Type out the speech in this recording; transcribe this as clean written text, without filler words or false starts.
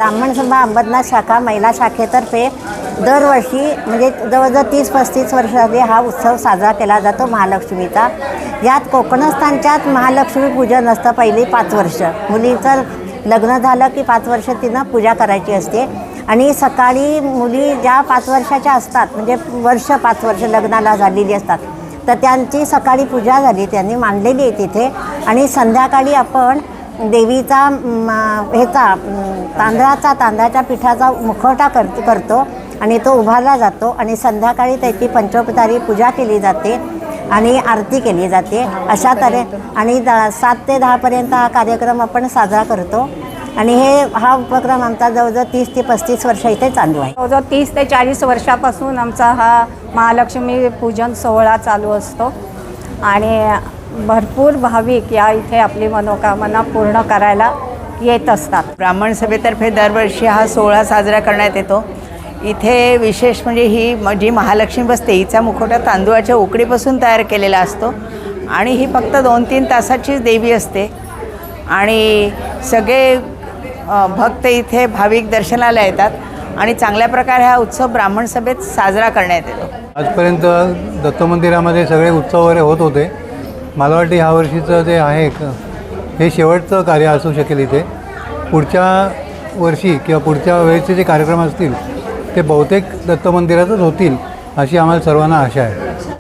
ब्राह्मण सभा अंबरनाथ शाखा महिला शाखेतर्फे दरवर्षी म्हणजे जवळजवळ 30-35 वर्षांनी हा उत्सव साजरा केला जातो महालक्ष्मीचा। यात कोकणस्थांच्यात महालक्ष्मी पूजन असतं पहिली 5 वर्ष। मुलीचं लग्न झालं की 5 वर्ष तिनं पूजा करायची असते आणि सकाळी मुली ज्या 5 वर्षाच्या असतात म्हणजे 5 वर्ष लग्नाला झालेली असतात तर त्यांची सकाळी पूजा झाली, त्यांनी मांडलेली आहे तिथे आणि संध्याकाळी आपण देवीचा तांदळाच्या पिठाचा मुखवटा करतो आणि तो उभारला जातो आणि संध्याकाळी त्याची पंचोपचारी पूजा केली जाते आणि आरती केली जाते। अशा आणि 7 ते 10 पर्यंत हा कार्यक्रम आपण साजरा करतो आणि हा उपक्रम आमचा जवळजवळ 30 ते 35 वर्ष इथे चालू आहे। जवळजवळ 30 ते 40 वर्षापासून आमचा हा महालक्ष्मी पूजन सोहळा चालू असतो आणि भरपूर भाविक या इथे आपली मनोकामना पूर्ण करायला येत असतात। ब्राह्मण सभेतर्फे दरवर्षी हा सोहळा साजरा करण्यात येतो। इथे विशेष म्हणजे ही जी महालक्ष्मी बसते हिचा मुखवटा तांदूळाच्या उकडीपासून तयार केलेला असतो आणि ही फक्त 2-3 तासाचीच देवी असते आणि सगळे भक्त इथे भाविक दर्शनाला येतात आणि चांगल्या प्रकारे हा उत्सव ब्राह्मण सभेत साजरा करण्यात येतो। आजपर्यंत दत्त मंदिरामध्ये सगळे उत्सव वगैरे होत होते। मला वाटतं ह्या वर्षीचं जे आहे हे शेवटचं कार्य असू शकेल इथे। पुढच्या वर्षी किंवा पुढच्या वेळेचे जे कार्यक्रम असतील ते बहुतेक दत्त मंदिरातच होतील अशी आम्हाला सर्वांना आशा आहे।